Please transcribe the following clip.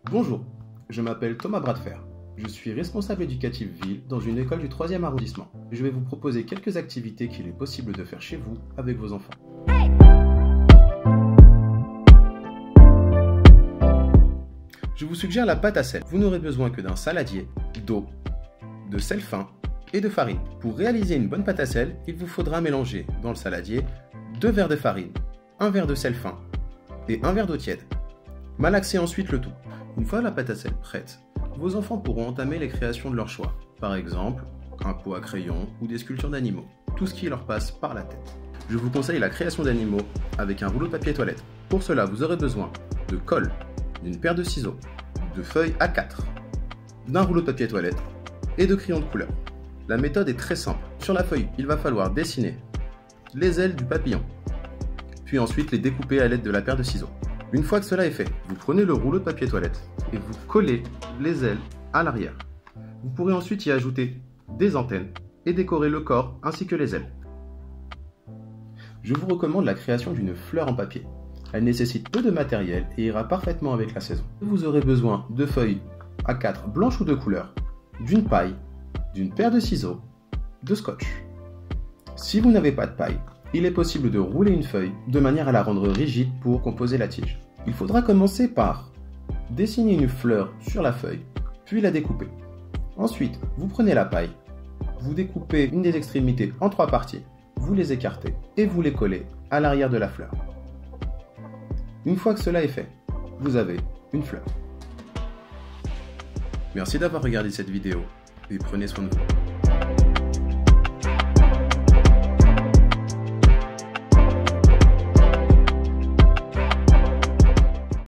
Bonjour, je m'appelle Thomas Bradfer. Je suis responsable éducatif ville dans une école du 3e arrondissement. Je vais vous proposer quelques activités qu'il est possible de faire chez vous avec vos enfants. Je vous suggère la pâte à sel. Vous n'aurez besoin que d'un saladier, d'eau, de sel fin et de farine. Pour réaliser une bonne pâte à sel, il vous faudra mélanger dans le saladier 2 verres de farine, 1 verre de sel fin et 1 verre d'eau tiède. Malaxez ensuite le tout. Une fois la pâte à sel prête, vos enfants pourront entamer les créations de leur choix. Par exemple, un pot à crayon ou des sculptures d'animaux. Tout ce qui leur passe par la tête. Je vous conseille la création d'animaux avec un rouleau de papier toilette. Pour cela, vous aurez besoin de colle, d'une paire de ciseaux, de feuilles A4, d'un rouleau de papier toilette et de crayons de couleur. La méthode est très simple. Sur la feuille, il va falloir dessiner les ailes du papillon, puis ensuite les découper à l'aide de la paire de ciseaux. Une fois que cela est fait, vous prenez le rouleau de papier toilette et vous collez les ailes à l'arrière. Vous pourrez ensuite y ajouter des antennes et décorer le corps ainsi que les ailes. Je vous recommande la création d'une fleur en papier. Elle nécessite peu de matériel et ira parfaitement avec la saison. Vous aurez besoin de feuilles A4 blanches ou de couleur, d'une paille, d'une paire de ciseaux, de scotch. Si vous n'avez pas de paille, il est possible de rouler une feuille de manière à la rendre rigide pour composer la tige. Il faudra commencer par dessiner une fleur sur la feuille, puis la découper. Ensuite, vous prenez la paille, vous découpez une des extrémités en 3 parties, vous les écartez et vous les collez à l'arrière de la fleur. Une fois que cela est fait, vous avez une fleur. Merci d'avoir regardé cette vidéo et prenez soin de vous.